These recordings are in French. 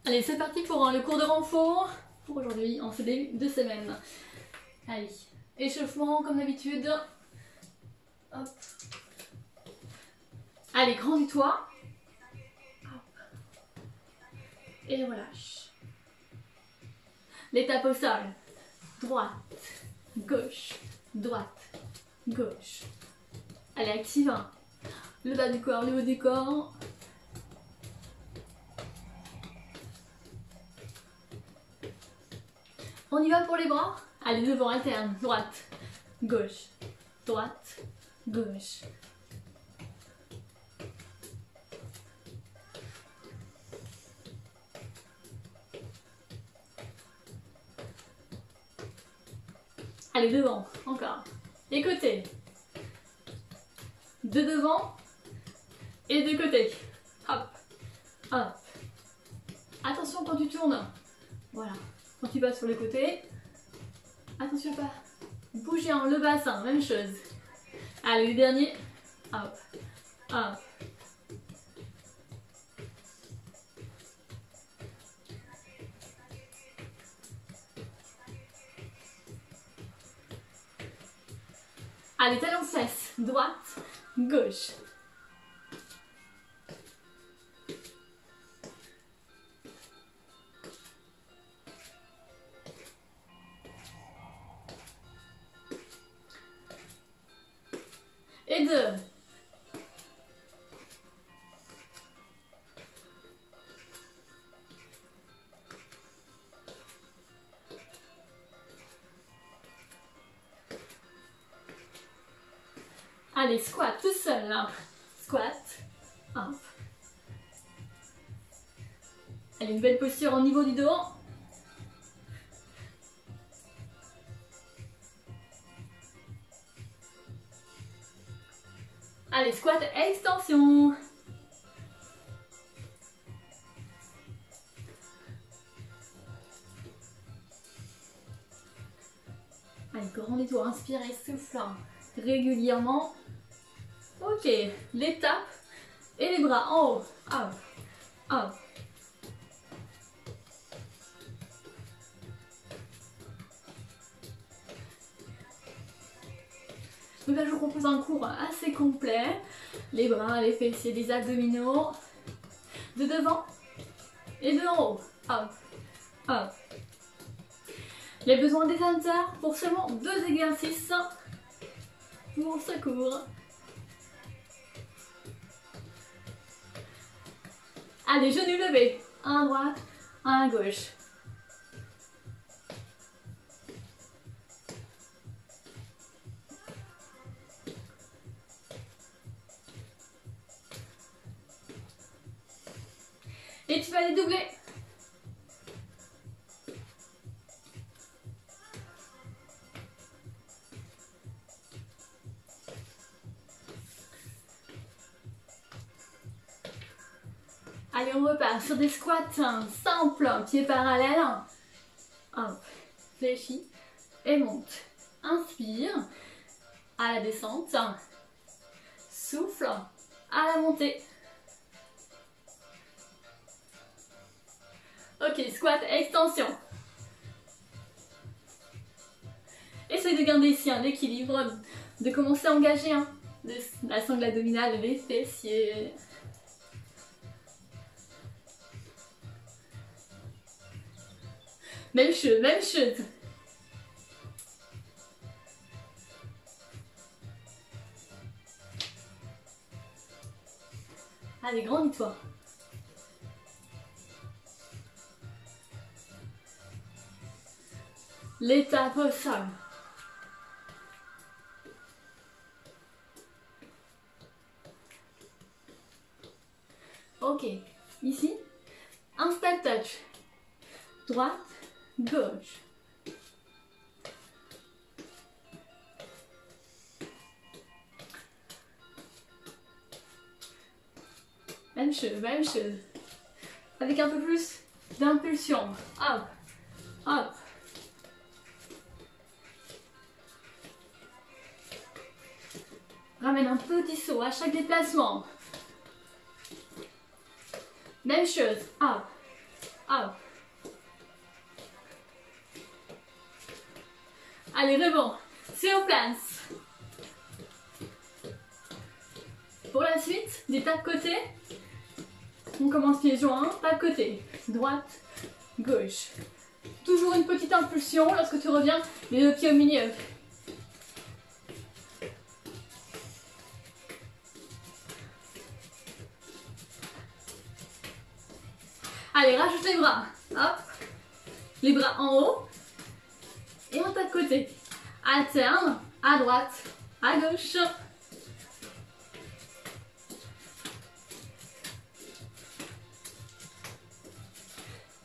Allez, c'est parti pour le cours de renfort pour aujourd'hui en ce début de semaine. Allez, échauffement comme d'habitude. Hop. Allez, grandis-toi. Et relâche. L'étape au sol. Droite, gauche, droite, gauche. Allez, active. Le bas du corps, le haut du corps. On y va pour les bras. Allez, devant, alterne. Droite, gauche, droite, gauche. Allez, devant, encore. Et côté. De devant et de côté. Hop, hop. Attention quand tu tournes. Voilà. Quand tu passes sur le côté. Attention à pas bouger le bassin, même chose. Allez, le dernier. Hop, hop. Allez, talons fesses, droite, gauche. Et deux. Allez, squat tout seul là. Squat. Hop. Allez, une belle posture au niveau du dos. Allez, squat, extension. Allez, grandis-toi, inspirez, souffle régulièrement. Ok, l'étape et les bras en haut. Hop, hop. Donc là, je vous propose un cours assez complet. Les bras, les fessiers, les abdominaux. De devant et de en haut. Hop, hop. Il y a besoin des haltères pour seulement 2 exercices pour ce cours. Allez, genoux levés. Un à droite, un à gauche. Et tu vas les doubler. Allez, on repart sur des squats simples, pieds parallèles. Hop, fléchis et monte. Inspire à la descente. Souffle à la montée. Ok, squat, extension. Essaye de garder ici un équilibre, de commencer à engager la sangle abdominale, les fessiers. Même chose, même chose. Allez, grandis-toi. L'étape au sol. Ok, ici, un step touch. Droite, gauche. Même chose, même chose. Avec un peu plus d'impulsion. Hop, hop. Ramène un petit saut à chaque déplacement. Même chose. Hop, Up. Allez, rebond. Sur place. Pour la suite, des tas de côté. On commence pieds joints, pas de côté. Droite, gauche. Toujours une petite impulsion lorsque tu reviens, les deux pieds au milieu. Allez, rajoute les bras. Hop. Les bras en haut. Et on tape de côté. Alterne, à droite, à gauche.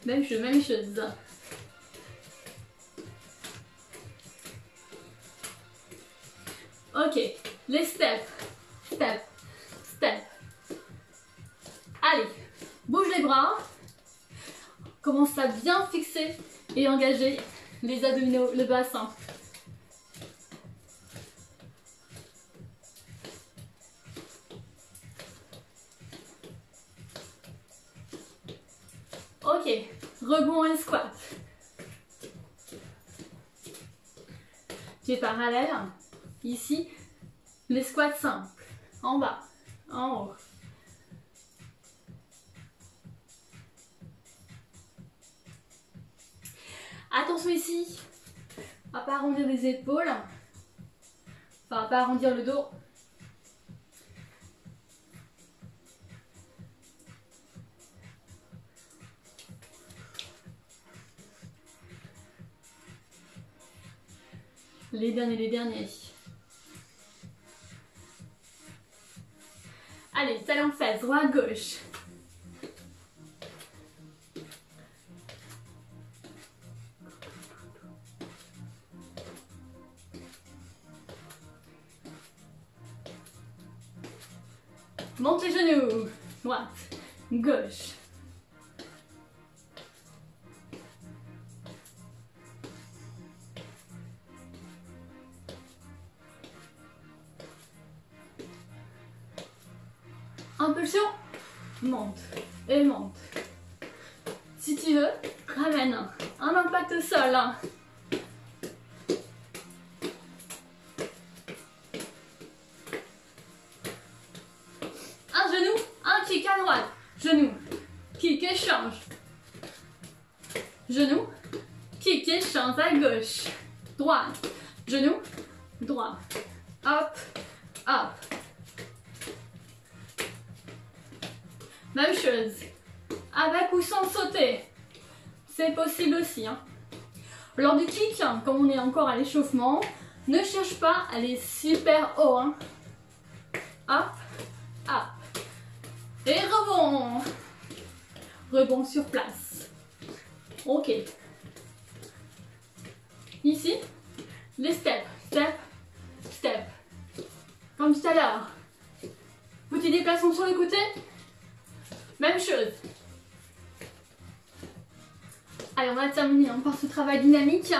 Même chose, même chose. Ok, les steps. Step, step. Allez, bouge les bras. Commence à bien fixer et engager les abdominaux, le bassin. Ok, rebond et squat. Pieds parallèles. Ici, les squats simples. En bas, en haut. Attention ici, à pas arrondir les épaules. Enfin, à pas arrondir le dos. Les derniers. Allez, talon fesse, droite, gauche. Monte les genoux. Droite, gauche. Impulsion, monte et monte. Si tu veux, ramène un impact au sol. Un genou, un kick à droite. Genou, kick échange. Genou, kick échange à gauche. Droite, genou, droit. Hop, hop. Même chose, avec ou sans sauter, c'est possible aussi. Lors du kick, comme on est encore à l'échauffement, ne cherche pas à aller super haut. Hop, hop. Et rebond. Rebond sur place. Ok. Ici, les steps, step, step. Comme tout à l'heure. Petit déplacement sur le côté. Même chose. Allez, on va terminer par ce travail dynamique.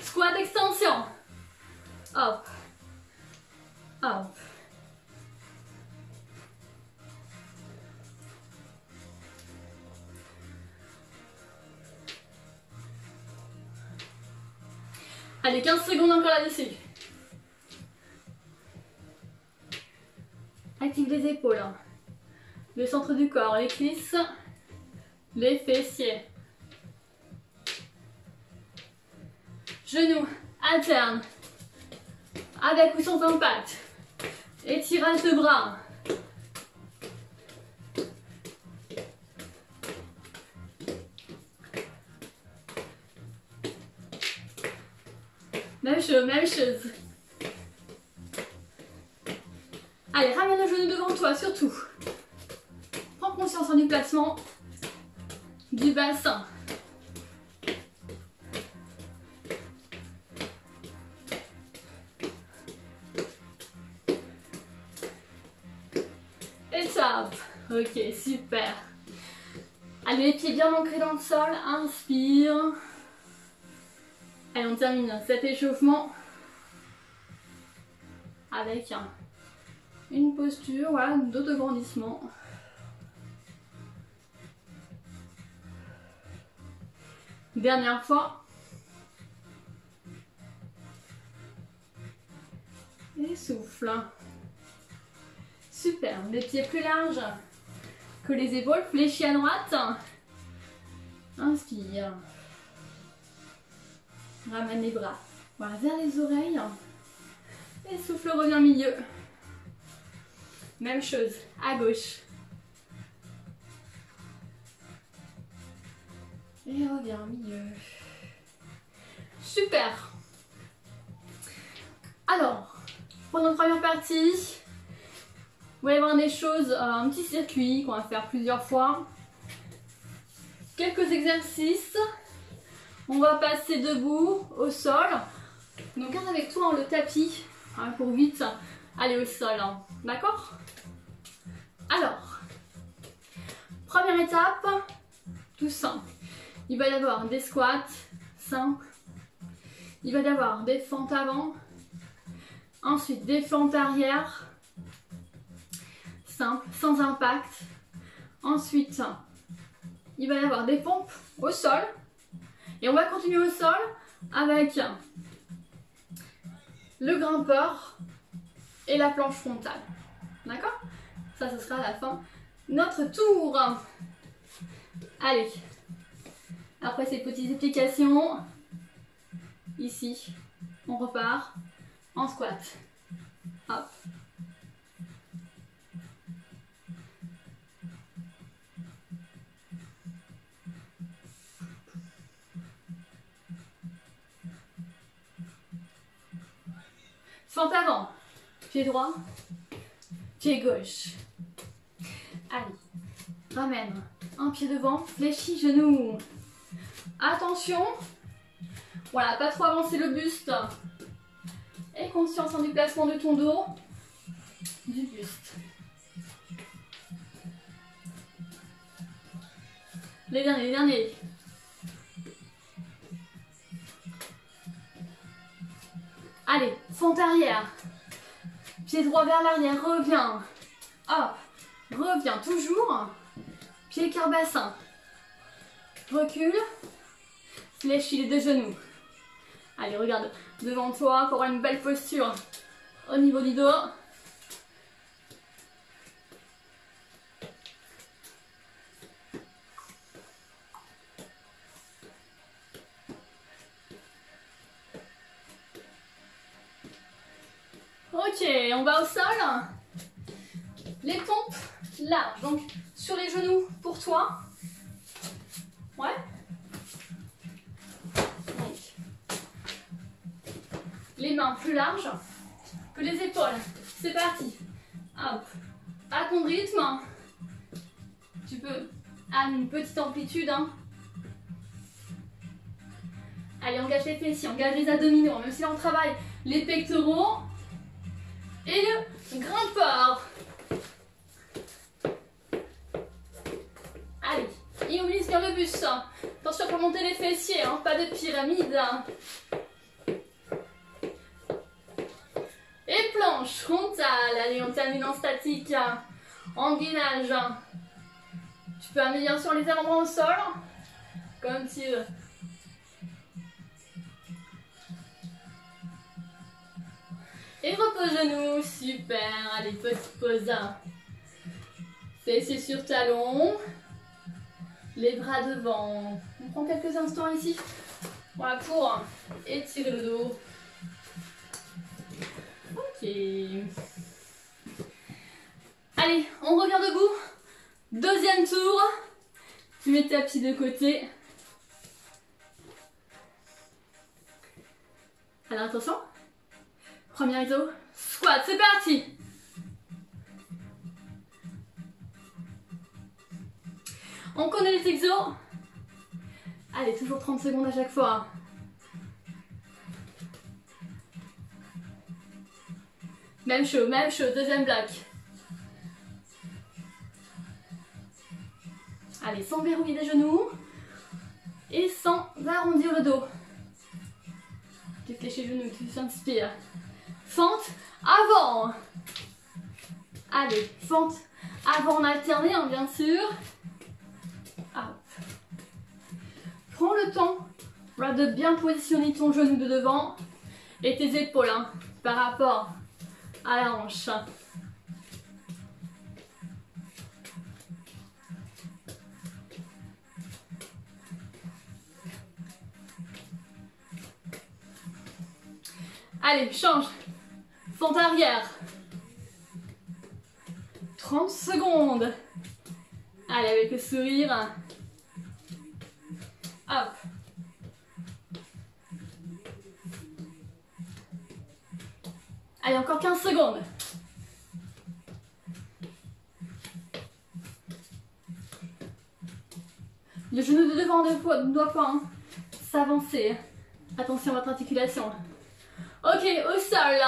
Squat extension. Hop. Hop. Allez, 15 secondes encore là-dessus. Active les épaules, le centre du corps, les cuisses, les fessiers. Genoux, alterne, avec ou sans impact. Étirage de bras. Même chose. Allez, ramène le genou devant toi, surtout. Prends conscience du placement du bassin. Et top. Ok, super. Allez, les pieds bien ancrés dans le sol. Inspire. Allez, on termine cet échauffement. avec une posture voilà, d'autograndissement. Dernière fois. Et souffle. Super, les pieds plus larges que les épaules, fléchis à droite. Inspire. Ramène les bras voilà, vers les oreilles. Et souffle, revient au milieu. Même chose, à gauche. Et revient au milieu. Super. Alors, pour notre première partie, vous allez voir des choses, un petit circuit qu'on va faire plusieurs fois. Quelques exercices. On va passer debout au sol. Donc garde avec toi le tapis pour vite aller au sol. D'accord? Alors, première étape, tout simple. Il va y avoir des squats simples. Il va y avoir des fentes avant. Ensuite, des fentes arrière. Simple, sans impact. Ensuite, il va y avoir des pompes au sol. Et on va continuer au sol avec le grimpeur et la planche frontale. D'accord? Ça, ce sera à la fin de notre tour. Allez. Après ces petites explications, ici, on repart en squat. Hop. Fente avant, pied droit, pied gauche. Allez, ramène un pied devant, fléchis genou. Attention, voilà, pas trop avancer le buste. Et conscience en déplacement de ton dos, du buste. Les derniers. Allez, fente arrière. Pied droit vers l'arrière, reviens. Hop, reviens toujours. Pied cœur bassin. Recule. Fléchis les deux genoux. Allez, regarde devant toi pour avoir une belle posture au niveau du dos. Ok, on va au sol. Les pompes larges, donc sur les genoux pour toi. Ouais. Donc, les mains plus larges que les épaules. C'est parti. Hop. À ton rythme. Tu peux amener une petite amplitude. Hein. Allez, engage les fessiers, engage les abdominaux. Même si là on travaille les pectoraux. Et le grimpeur. Allez, immobilise bien le buste. Attention pour monter les fessiers, hein, pas de pyramide. Et planche frontale. Allez, on termine en statique. En gainage. Tu peux amener bien sûr les avant-bras au sol. Comme tu veux. Et repose genoux, super, allez, petite pause. Fessiers sur talons, les bras devant. On prend quelques instants ici, voilà, pour étirer le dos. Ok. Allez, on revient debout. Deuxième tour. Tu mets ta pied de côté. Alors attention. Premier exo, squat, c'est parti. On connaît les exos. Allez, toujours 30 secondes à chaque fois. Même chose, deuxième bloc. Allez, sans verrouiller les genoux et sans arrondir le dos. Tu fléchis les genoux, tu t'inspires. Fente avant. Allez, fente avant en alterné, hein, bien sûr. Hop. Prends le temps, voilà, de bien positionner ton genou de devant et tes épaules, hein, par rapport à la hanche. Allez, change. Fente arrière. 30 secondes. Allez, avec le sourire. Hop. Allez, encore 15 secondes. Le genou de devant ne doit pas s'avancer. Attention à votre articulation. Ok, au sol.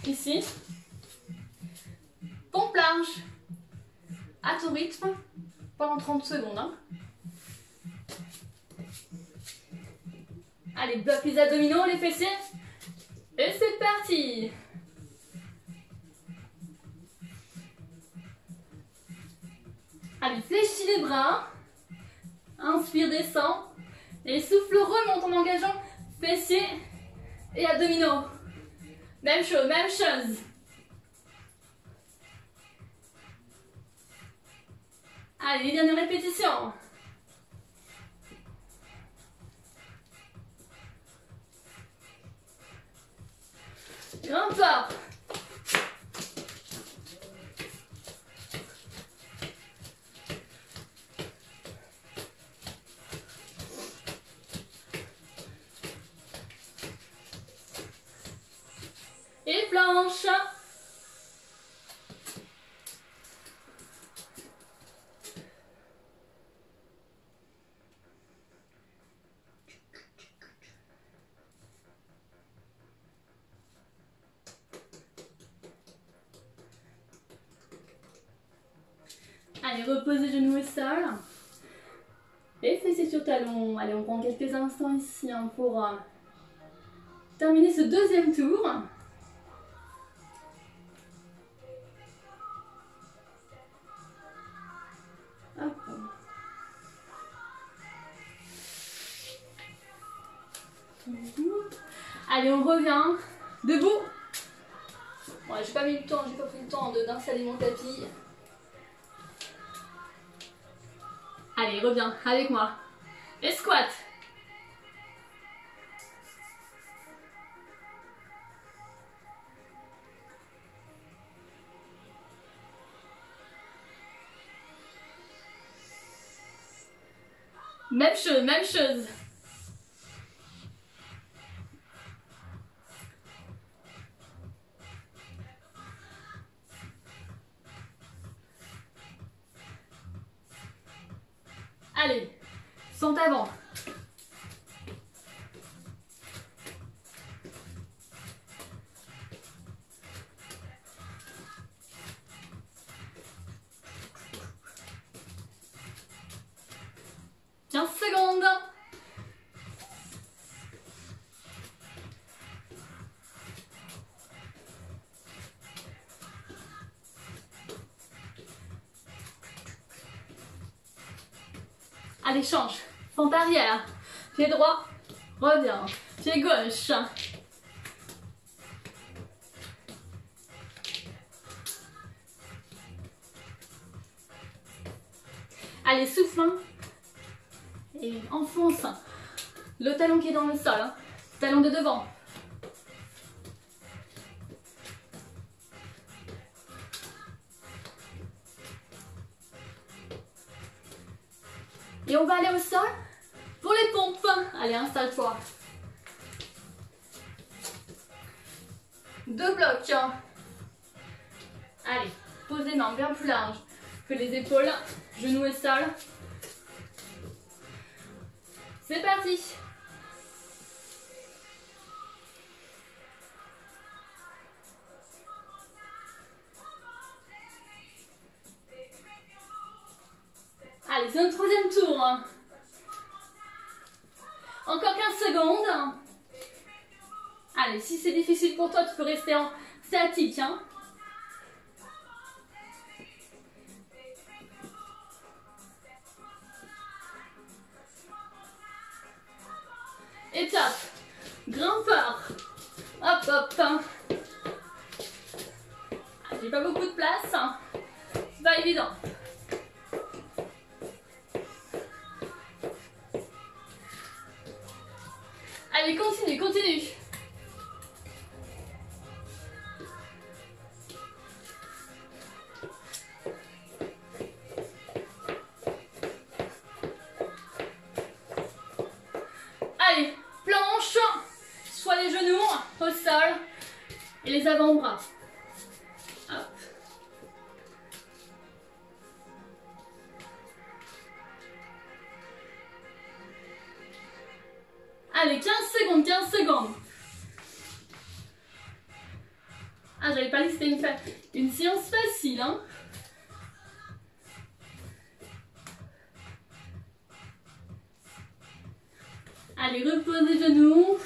Ici. Pompe large. À ton rythme. Pendant 30 secondes. Hein. Allez, bloque les abdominaux, les fessiers. Et c'est parti. Allez, fléchis les bras. Inspire, descend. Et souffle, remonte en engageant fessiers et abdominaux. Même chose, même chose. Allez, les dernières répétitions. Grimpe fort. Et planche. Allez, repose les genoux au sol. Et fessiers sur talons. Allez, on prend quelques instants ici hein, pour terminer ce deuxième tour. Hop. Allez, on revient. Debout. Bon, j'ai pas pris le temps d'installer mon tapis. Allez, reviens avec moi. Et squat. Même chose, même chose. Allez, sente avant. Secondes. Allez, change. Fente arrière. Pied droit. Reviens. Pied gauche. Allez, souffle. Hein. Et enfonce le talon qui est dans le sol. Hein. Talon de devant. Et on va aller au sol pour les pompes. Allez, installe-toi. 2 blocs. Allez, pose les mains bien plus larges que les épaules. Genoux et sol. C'est parti. Allez, c'est notre troisième tour. Encore 15 secondes. Allez, si c'est difficile pour toi, tu peux rester en statique, hein. Étape, grimpeur. Hop, hop. J'ai pas beaucoup de place, hein. C'est pas évident. Allez, continue, continue. Allez, planche, soit les genoux au sol et les avant-bras. Hop. Allez, 15 secondes, 15 secondes. Ah, j'avais pas dit que c'était une séance facile, hein. Allez, repose les genoux.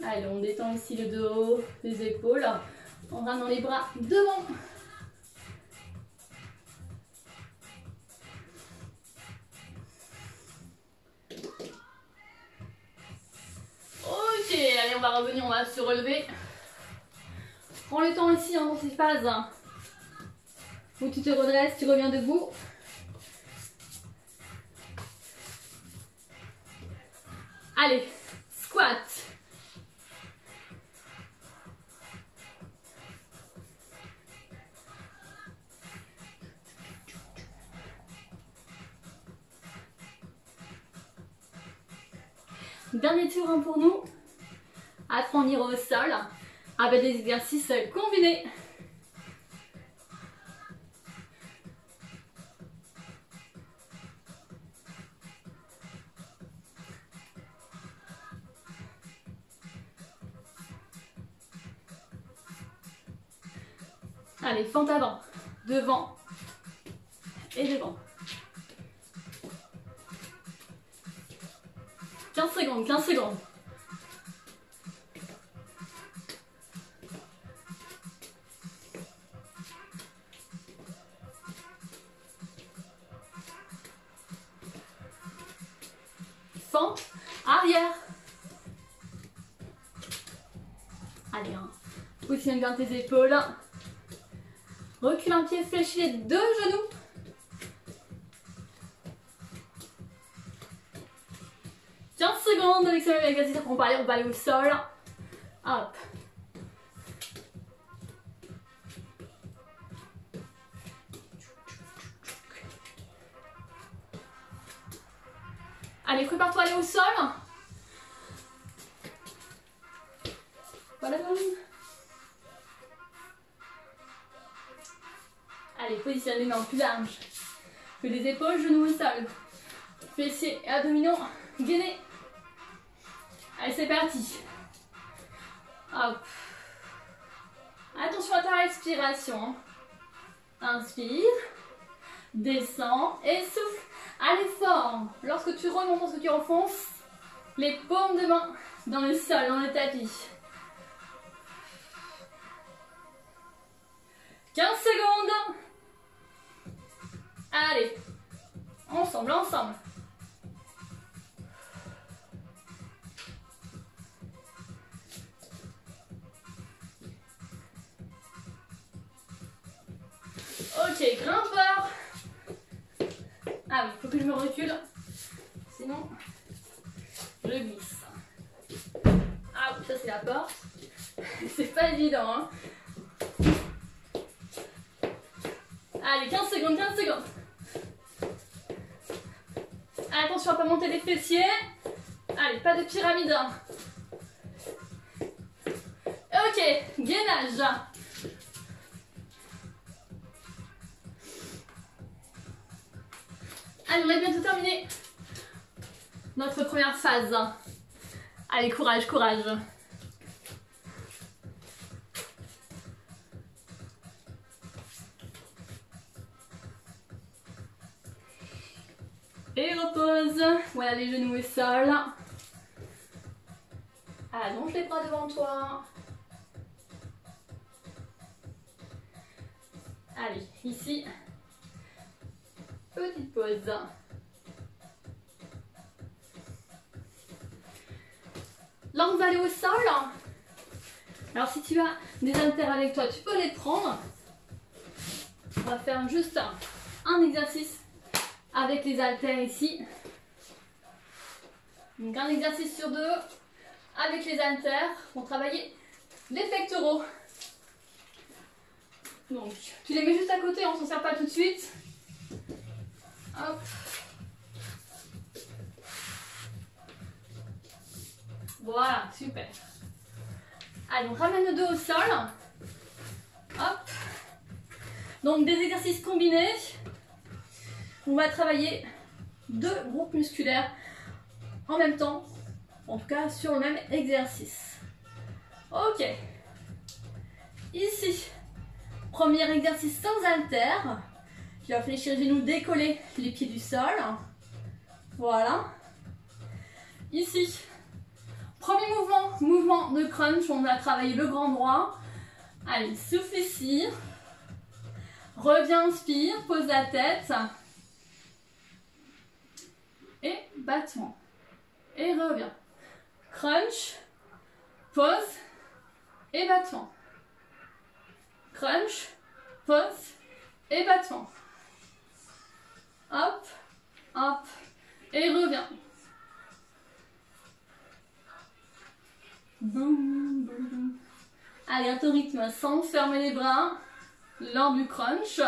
Allez, on détend ici le dos, les épaules. On ramenant les bras devant. Ok, allez, on va revenir, on va se relever. Prends le temps ici dans ces phases où tu te redresses, tu reviens debout. Allez, squat. Dernier tour hein, pour nous. Après on ira au sol avec des exercices combinés. Allez, fente avant, devant et devant. 15 secondes, 15 secondes. Fente, arrière. Allez, hein. Positionne bien tes épaules. Recule un pied, fléchis les deux genoux. Secondes avec ce même exercice, après on va aller au sol. Hop. Allez, prépare-toi à aller au sol. Voilà. Allez, positionne les mains plus larges que les épaules, genoux au sol. Fessiers et abdominaux gainés. Allez, c'est parti. Hop. Attention à ta respiration. Inspire, descends et souffle. Allez fort. Lorsque tu remontes, lorsque tu enfonces les paumes de main dans le sol, dans le tapis. 15 secondes. Allez. Ensemble, ensemble. Ok, grimpeur. Ah oui, il faut que je me recule. Sinon, je glisse. Ah oui, ça c'est la porte. C'est pas évident, hein. Allez, 15 secondes, 15 secondes. Attention à ne pas monter les fessiers. Allez, pas de pyramide. Ok, gainage. Allez, on a bientôt terminé notre première phase. Allez, courage, courage. Et repose. Voilà les genoux au sol. Allonge les bras devant toi. Allez, ici, petite pause. Là, on va aller au sol. Alors, si tu as des haltères avec toi, tu peux les prendre. On va faire juste un exercice avec les haltères ici. Donc, un exercice sur deux avec les haltères pour travailler les pectoraux. Donc, tu les mets juste à côté, on ne s'en sert pas tout de suite. Hop. Voilà, super. Allez, on ramène le dos au sol. Hop. Donc, des exercices combinés. On va travailler deux groupes musculaires en même temps. En tout cas, sur le même exercice. Ok. Ici, premier exercice sans haltères. Tu vas fléchir les genoux, décoller les pieds du sol. Voilà. Ici, premier mouvement de crunch. On va travailler le grand droit. Allez, souffle ici. Reviens, inspire, pose la tête. Et battement. Et reviens. Crunch, pause et battement. Crunch, pause et battement. Hop, hop, et reviens. Boum, boum, boum. Allez, à ton rythme, sans fermer les bras lors du crunch.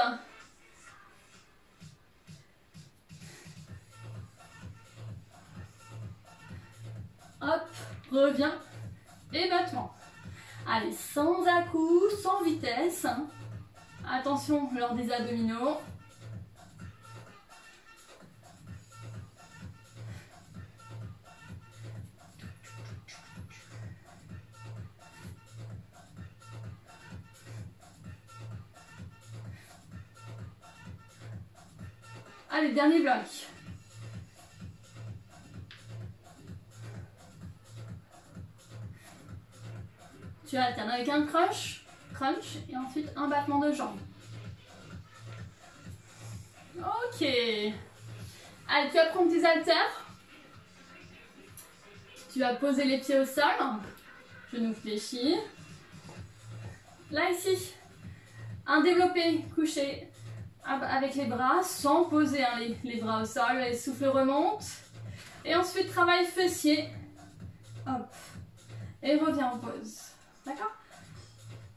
Hop, reviens et battement. Allez, sans à-coups, sans vitesse. Attention lors des abdominaux. Allez, dernier bloc. Tu alternes avec un crunch, et ensuite un battement de jambes. Ok. Allez, tu vas prendre tes haltères. Tu vas poser les pieds au sol. Genoux fléchis. Là, ici, un développé couché avec les bras, sans poser hein, les bras au sol. Le souffle remonte. Et ensuite, travail fessier. Hop. Et reviens en pause. D'accord?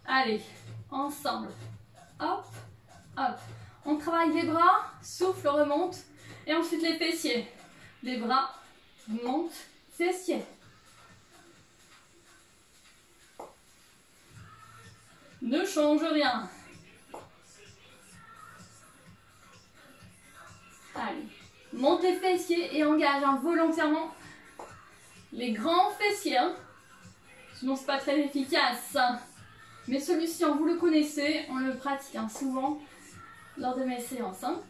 Allez, ensemble. Hop, hop. On travaille les bras, souffle, remonte. Et ensuite les fessiers. Les bras, montent, fessiers. Ne change rien. Allez, monte les fessiers et engage hein, volontairement les grands fessiers. Hein. Sinon, c'est pas très efficace. Mais celui-ci, vous le connaissez, on le pratique hein, souvent lors de mes séances. Hein.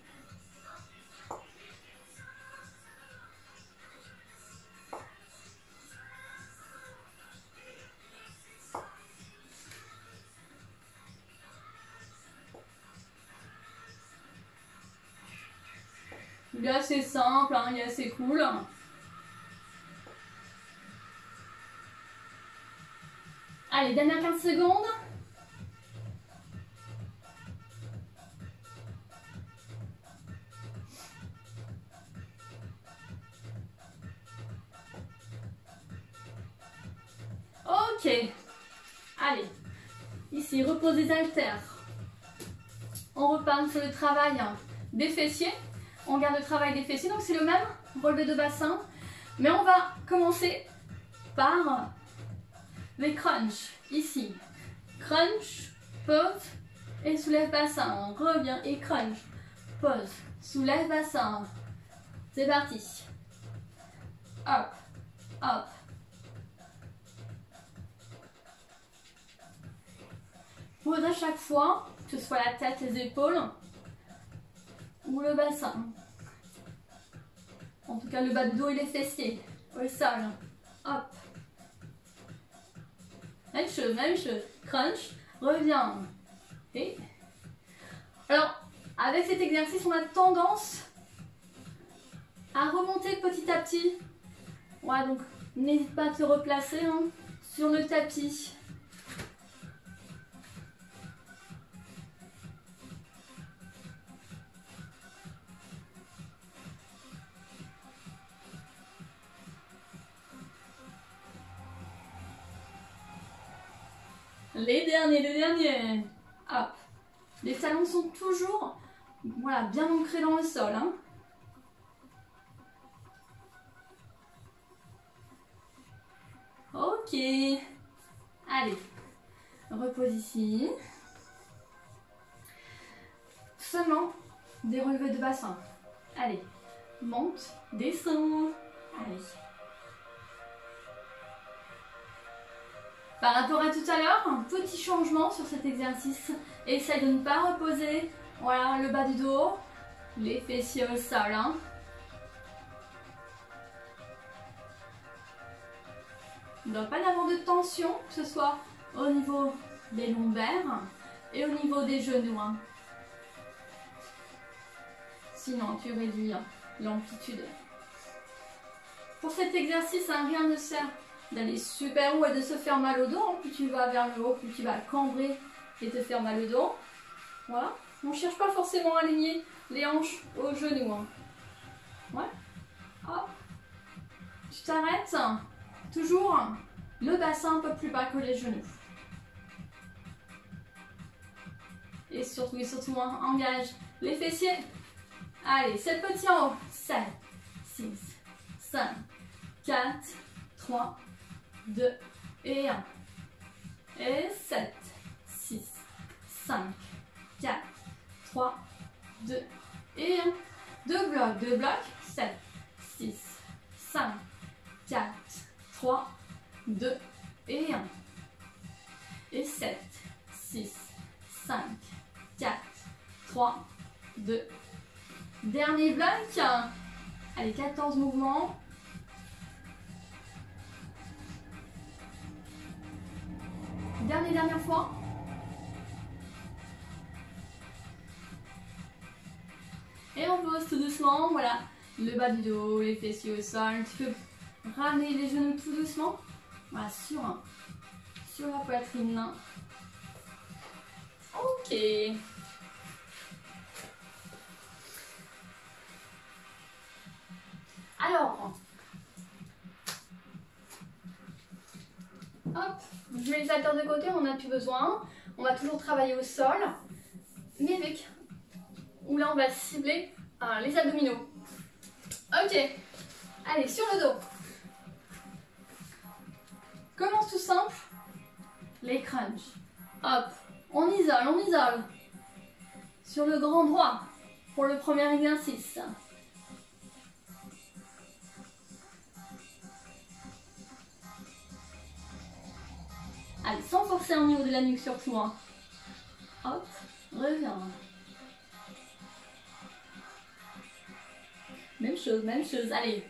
Il est assez simple, hein, il est assez cool. Allez, dernière 15 secondes. Ok. Allez. Ici, repose des haltères. On repart sur le travail des fessiers. On garde le travail des fessiers, donc c'est le même relevé de bassin. Mais on va commencer par les crunch. Ici, crunch, pause et soulève bassin. Reviens et crunch, pause, soulève bassin. C'est parti. Hop, hop. Pose à chaque fois, que ce soit la tête, les épaules ou le bassin. En tout cas, le bas du dos et les fessiers au sol. Hop. même chose. Crunch, reviens. Et alors, avec cet exercice, on a tendance à remonter petit à petit. Ouais, donc n'hésite pas à te replacer hein, sur le tapis. Les derniers. Hop. Les talons sont toujours voilà, bien ancrés dans le sol. Hein. Ok. Allez. Repose ici. Seulement des relevés de bassin. Allez. Monte, descends. Allez. Par rapport à tout à l'heure, un petit changement sur cet exercice. Essaye de ne pas reposer voilà, le bas du dos, les fessiers au sol. Hein. Il ne doit pas y avoir de tension, que ce soit au niveau des lombaires et au niveau des genoux. Hein. Sinon, tu réduis l'amplitude. Pour cet exercice, hein, rien ne sert d'aller super haut et de se faire mal au dos. Hein. Plus tu vas vers le haut, plus tu vas cambrer et te faire mal au dos. Voilà. On ne cherche pas forcément à aligner les hanches aux genoux. Hein. Ouais. Hop. Tu t'arrêtes. Toujours le bassin un peu plus bas que les genoux. Et surtout, hein, engage les fessiers. Allez, 7 petits en haut. 7, 6, 5, 4, 3, 2 et 1. Et 7, 6, 5, 4, 3, 2 et 1. Deux blocs. 7, 6, 5, 4, 3, 2 et 1. Et 7, 6, 5, 4, 3, 2. Dernier bloc. Allez, 14 mouvements. Dernière fois. Et on pose tout doucement, voilà, le bas du dos, les fessiers au sol. Tu peux ramener les genoux tout doucement, voilà, sur la poitrine. Ok. Alors, hop, je mets les haltères de côté, on n'a plus besoin. On va toujours travailler au sol, mais avec, où là on va cibler les abdominaux. Ok, allez, sur le dos. Commence tout simple, les crunchs. Hop, on isole. Sur le grand droit, pour le premier exercice. Allez, sans forcer au niveau de la nuque surtout. Hein. Hop, reviens. Même chose, allez.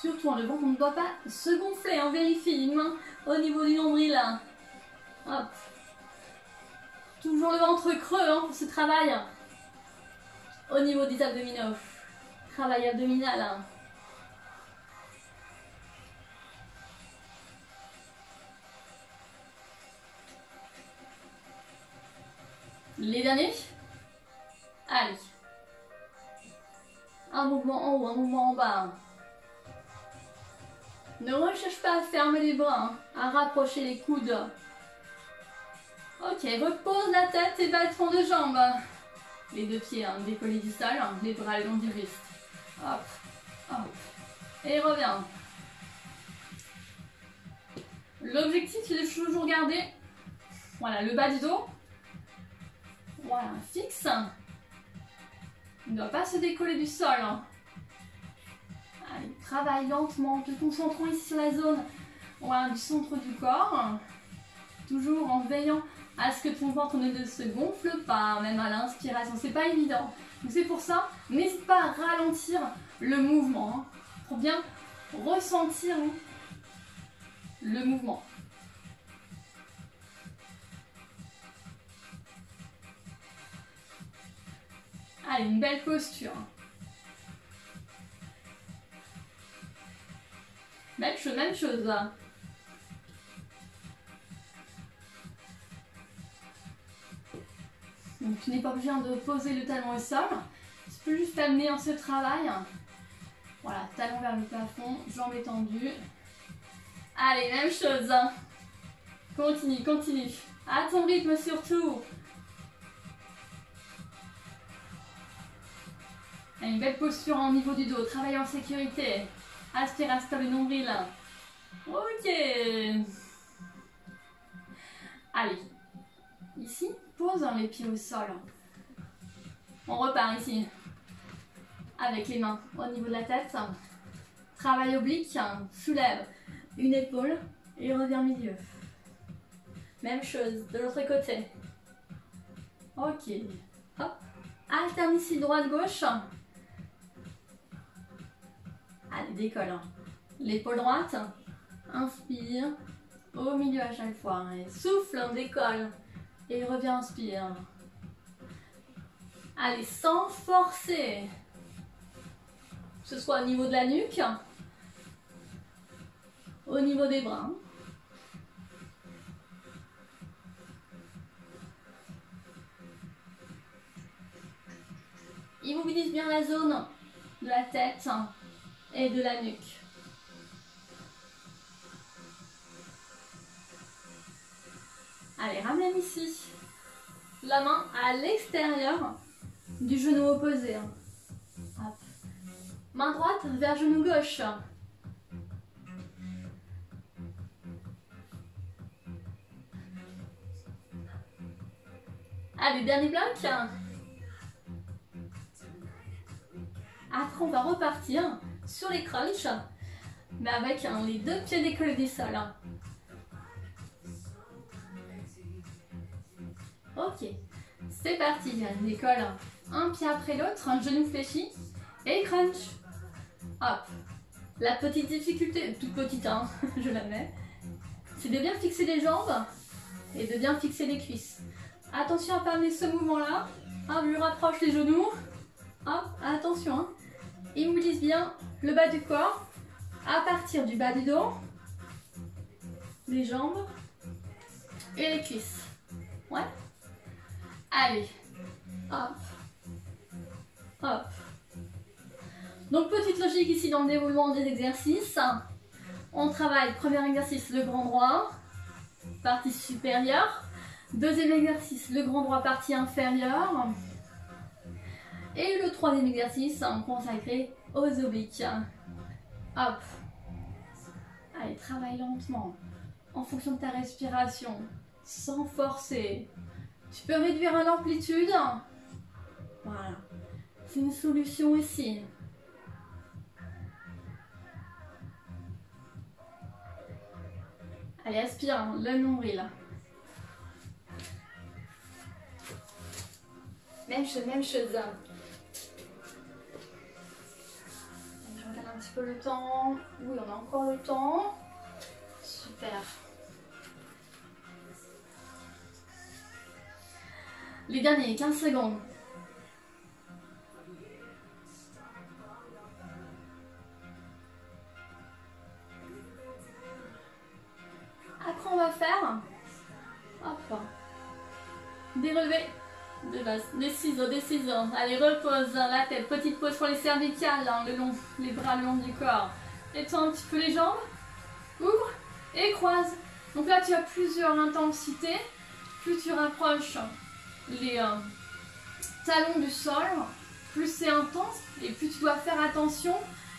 Surtout le ventre, on ne doit pas se gonfler, on vérifie une main au niveau du nombril. Là. Hop. Toujours le ventre creux hein, pour ce travail. Au niveau des abdominaux. Travail abdominal. Hein. Les derniers. Allez. Un mouvement en haut, un mouvement en bas. Ne recherche pas à fermer les bras, hein, à rapprocher les coudes. Ok, repose la tête et bâton de jambes. Les deux pieds hein, décollés du sol, hein, les bras le long du buste. Hop, hop. Et reviens. L'objectif c'est de toujours garder voilà, le bas du dos. Voilà, fixe. Il ne doit pas se décoller du sol. Hein. Allez, travaille lentement, te concentrant ici sur la zone voilà, du centre du corps. Toujours en veillant à ce que ton ventre ne se gonfle pas, même à l'inspiration. C'est pas évident. Donc c'est pour ça, n'hésite pas à ralentir le mouvement. Hein, pour bien ressentir le mouvement. Allez, une belle posture. Même chose là. Donc tu n'es pas obligé de poser le talon au sol. Tu peux juste amener en ce travail. Voilà, talon vers le plafond, jambes étendues. Allez, même chose. Continue, continue. À ton rythme surtout. Une belle posture au niveau du dos. Travaille en sécurité. Aspire, aspire le nombril. Ok. Allez. Ici, pose les pieds au sol. On repart ici. Avec les mains au niveau de la tête. Travail oblique. Soulève une épaule et reviens milieu. Même chose de l'autre côté. Ok. Hop. Alterne ici droite-gauche. Allez, décolle. L'épaule droite. Inspire. Au milieu à chaque fois. Et souffle, décolle. Et reviens, inspire. Allez, sans forcer. Que ce soit au niveau de la nuque. Au niveau des bras. Immobilise bien la zone de la tête et de la nuque. Allez, ramène ici la main à l'extérieur du genou opposé. Hop. Main droite vers genou gauche. Allez, dernier bloc. Après, on va repartir sur les crunchs, mais avec les deux pieds décollés du sol. Ok, c'est parti. On décolle un pied après l'autre, un genou fléchi et crunch. Hop. La petite difficulté, toute petite, hein, je la mets, c'est de bien fixer les jambes et de bien fixer les cuisses. Attention à ne pas amener ce mouvement-là. Hop, je rapproche les genoux. Hop, attention. Hein. Immobilise bien le bas du corps à partir du bas du dos, les jambes et les cuisses. Ouais. Allez. Hop. Hop. Donc petite logique ici dans le déroulement des exercices. On travaille, premier exercice, le grand droit, partie supérieure. Deuxième exercice, le grand droit, partie inférieure. Et le troisième exercice, consacré aux obliques. Hop. Allez, travaille lentement, en fonction de ta respiration, sans forcer. Tu peux réduire l'amplitude. Voilà. C'est une solution ici. Allez, aspire le nombril. Même chose, même chose. Je regarde un petit peu le temps. Oui, on a encore le temps. Super. Les derniers, 15 secondes. Après, on va faire hop, des relevés de base, des ciseaux, des ciseaux. Allez, repose la tête, petite pause pour les cervicales, les bras le long du corps. Étends un petit peu les jambes, ouvre et croise. Donc là, tu as plusieurs intensités. Plus tu rapproches les talons du sol, plus c'est intense et plus tu dois faire attention.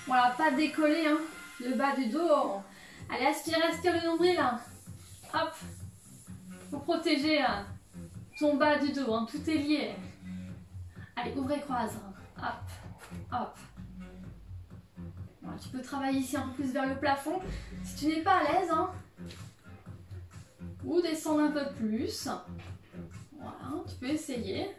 Voilà, pas décoller le bas du dos. Allez, aspire, aspire le nombril. Hop, pour protéger ton bas du dos, tout est lié. Allez, ouvre et croise. Hop, hop. Voilà, tu peux travailler ici un peu plus vers le plafond. Si tu n'es pas à l'aise, ou descendre un peu plus. Voilà, tu peux essayer.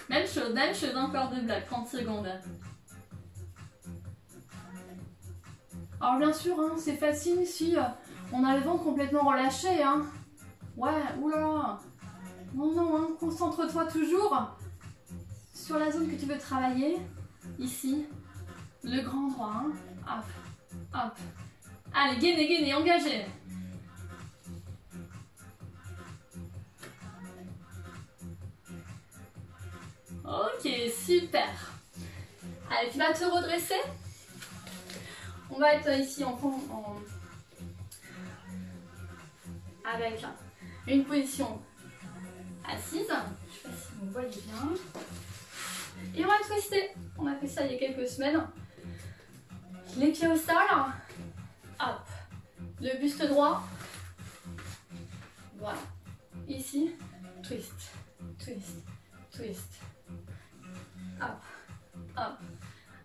Même chose, encore de blague, 30 secondes. Alors bien sûr, hein, c'est facile si on a le ventre complètement relâché. Hein. Ouais, oulala. Non, non, hein, concentre-toi toujours sur la zone que tu veux travailler. Ici, le grand droit. Hein. Hop, hop. Allez, gainez, gainez, engagez. Ok, super. Allez, tu vas te redresser. On va être ici avec une position assise. Je ne sais pas si vous voyez bien. Et on va twister. On a fait ça il y a quelques semaines. Les pieds au sol. Hop. Le buste droit. Voilà. Ici. Twist. Twist. Twist. Hop. Hop.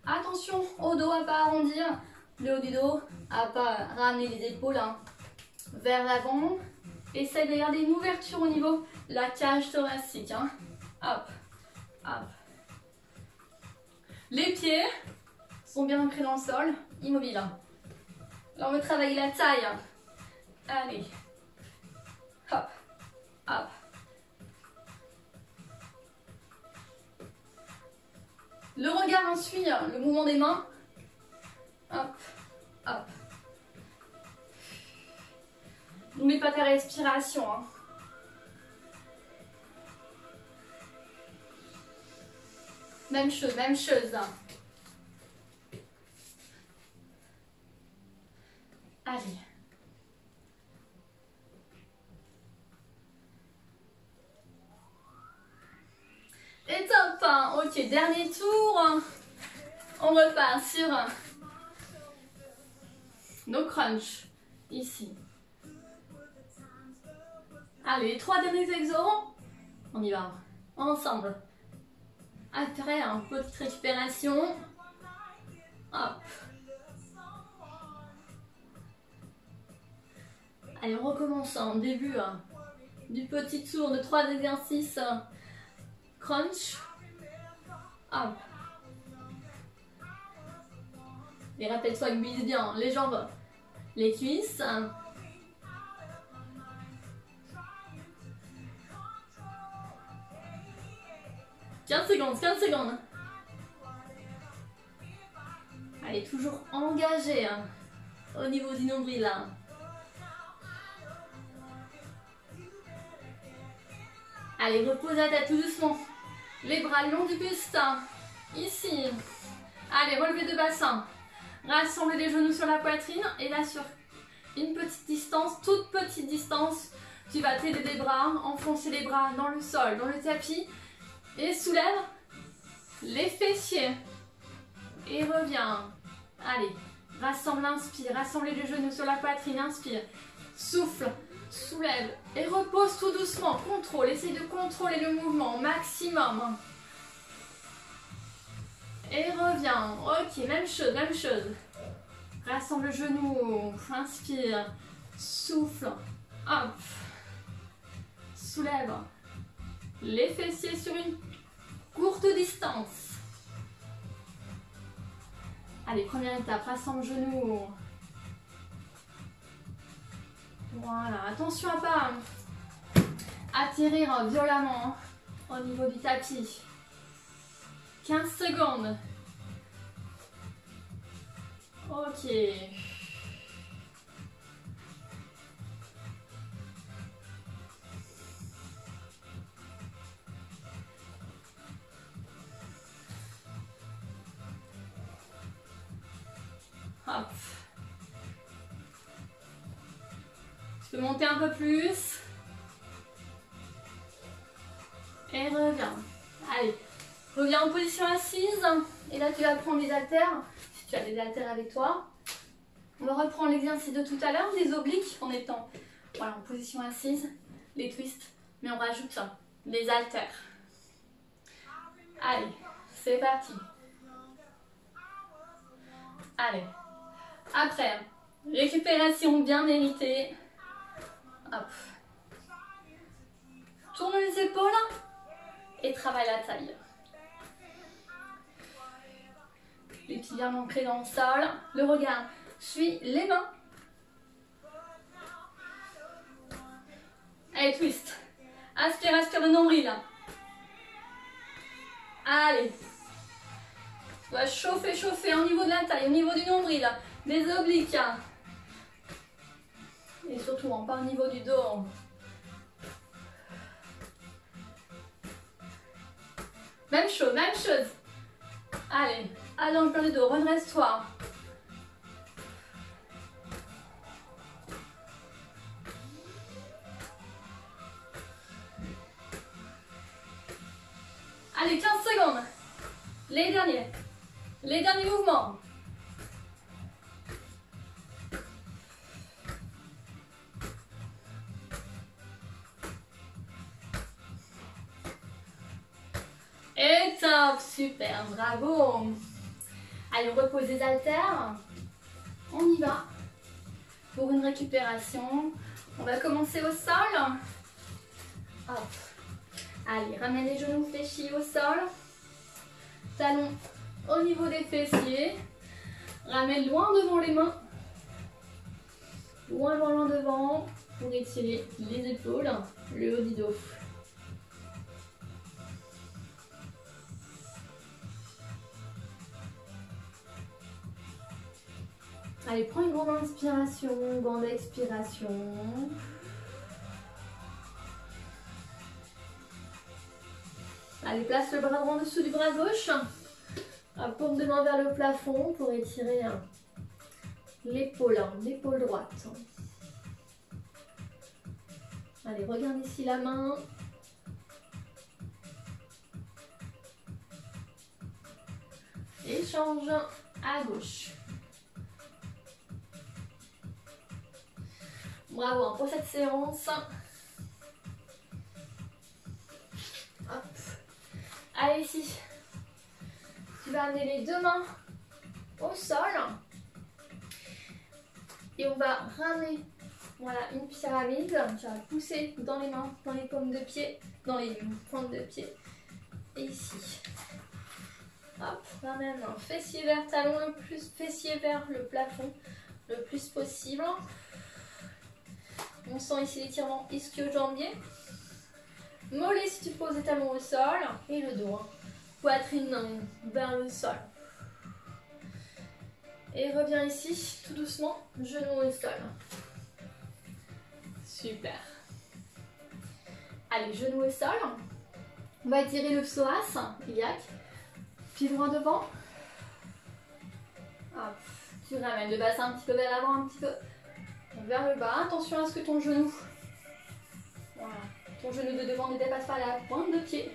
Attention au dos à pas arrondir. Le haut du dos. À pas ramener les épaules vers l'avant. Essaye de garder une ouverture au niveau de la cage thoracique. Hein. Hop. Hop. Les pieds sont bien ancrés dans le sol, immobile. Là, on veut travailler la taille. Allez. Hop. Hop. Le regard suit le mouvement des mains. Hop. Hop. N'oublie pas ta respiration. Hein. Même chose, même chose. Allez. Et top, hein. Ok, dernier tour. On repart sur nos crunchs. Ici. Allez, les 3 derniers exos. On y va. Ensemble. Après, petite récupération. Hop. Allez, on recommence en début du petit tour de 3 exercices. Crunch. Hop. Et rappelle-toi que vise bien les jambes, les cuisses. 15 secondes, 15 secondes. Allez, toujours engagé au niveau du nombril là. Allez, repose la tête tout doucement. Les bras le long du buste. Ici. Allez, relevez de bassin. Rassemblez les genoux sur la poitrine. Et là, sur une petite distance, toute petite distance, tu vas t'aider des bras, enfoncer les bras dans le sol, dans le tapis. Et soulève les fessiers. Et reviens. Allez, rassemble, inspire. Rassemblez les genoux sur la poitrine, inspire. Souffle, soulève et repose tout doucement. Contrôle, essaye de contrôler le mouvement au maximum. Et reviens. Ok, même chose, même chose. Rassemble le genou, inspire, souffle, hop. Soulève les fessiers sur une courte distance. Allez, première étape, rassemble genoux. Voilà, attention à pas atterrir violemment au niveau du tapis. 15 secondes. Ok. Hop. Tu peux monter un peu plus. Et reviens. Allez. Reviens en position assise. Et là, tu vas prendre les haltères. Si tu as des haltères avec toi. On va reprendre l'exercice de tout à l'heure, les obliques, en étant voilà, en position assise. Les twists. Mais on rajoute ça, les haltères. Allez, c'est parti. Allez. Après, récupération bien méritée. Hop. Tourne les épaules et travaille la taille. Les pieds bien ancrés dans le sol. Le regard suit les mains. Allez, twist. Aspire, aspire le nombril. Allez. On va chauffer, chauffer au niveau de la taille, au niveau du nombril, des obliques. Et surtout, pas au niveau du dos. Même chose, même chose. Allez, allonge le dos, redresse-toi. Allez, 15 secondes. Les derniers mouvements. Et top, super, bravo. Allez, on repose les haltères. On y va pour une récupération. On va commencer au sol. Hop. Allez, ramène les genoux fléchis au sol. Talons au niveau des fessiers. Ramène loin devant les mains. Loin, loin, loin devant pour étirer les épaules, le haut du dos. Allez, prends une grande inspiration, grande expiration. Allez, place le bras droit en dessous du bras gauche. Paume de main vers le plafond pour étirer l'épaule droite. Allez, regarde ici la main. Échange à gauche. Bravo pour cette séance. Hop. Allez, ici, tu vas amener les deux mains au sol. Et on va ramener, voilà, une pyramide. Tu vas pousser dans les mains, dans les paumes de pied, dans les pointes de pied. Et ici. Hop, ramène un fessier vers talon, le plus fessier vers le plafond, le plus possible. On sent ici l'étirement ischio-jambier. Mollet si tu poses les talons au sol. Et le dos. Poitrine vers le sol. Et reviens ici, tout doucement, genou au sol. Super. Allez, genou au sol. On va étirer le psoas, iliaque. Pied droit devant. Hop. Tu ramènes le bassin un petit peu vers l'avant, un petit peu vers le bas. Attention à ce que ton genou, voilà, ton genou de devant ne dépasse pas la pointe de pied.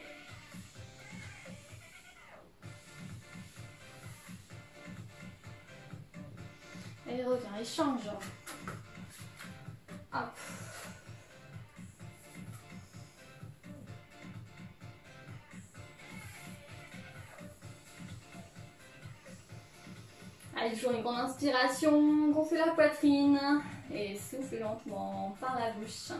Et reviens, échange. Hop. Allez, toujours une grande inspiration, gonfle la poitrine et souffle lentement par la bouche.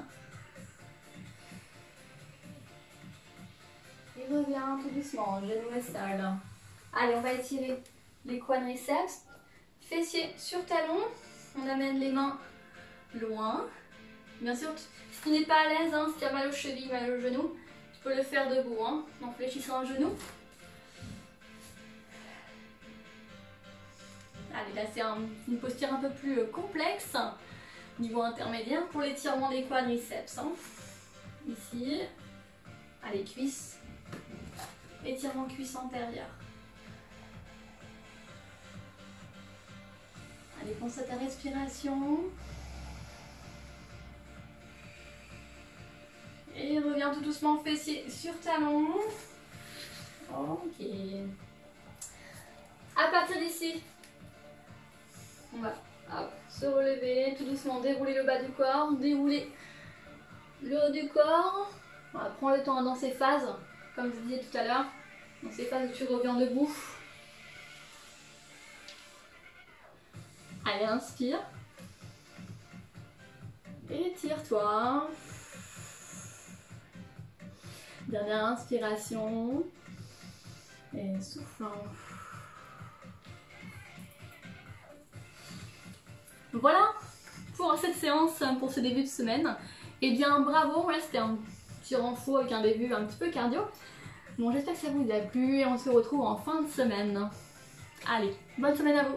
Et reviens tout doucement, genou au sol. Allez, on va étirer les quadriceps, fessiers sur talon. On amène les mains loin. Bien sûr, si tu n'es pas à l'aise, si tu as mal aux chevilles, mal aux genoux, tu peux le faire debout, en fléchissant un genou. Allez, là c'est une posture un peu plus complexe, niveau intermédiaire pour l'étirement des quadriceps. Ici, allez, cuisses, étirement cuisse antérieure. Allez, pense à ta respiration. Et reviens tout doucement, fessier sur talon. Ok. À partir d'ici, on va se relever tout doucement, dérouler le bas du corps, dérouler le haut du corps. Voilà, prends le temps dans ces phases, comme je vous disais tout à l'heure, dans ces phases où tu reviens debout. Allez, inspire. Étire-toi. Dernière inspiration. Et souffle. Voilà pour cette séance, pour ce début de semaine. Et bien bravo, là c'était un petit renfort avec un début un petit peu cardio. Bon, j'espère que ça vous a plu et on se retrouve en fin de semaine. Allez, bonne semaine à vous!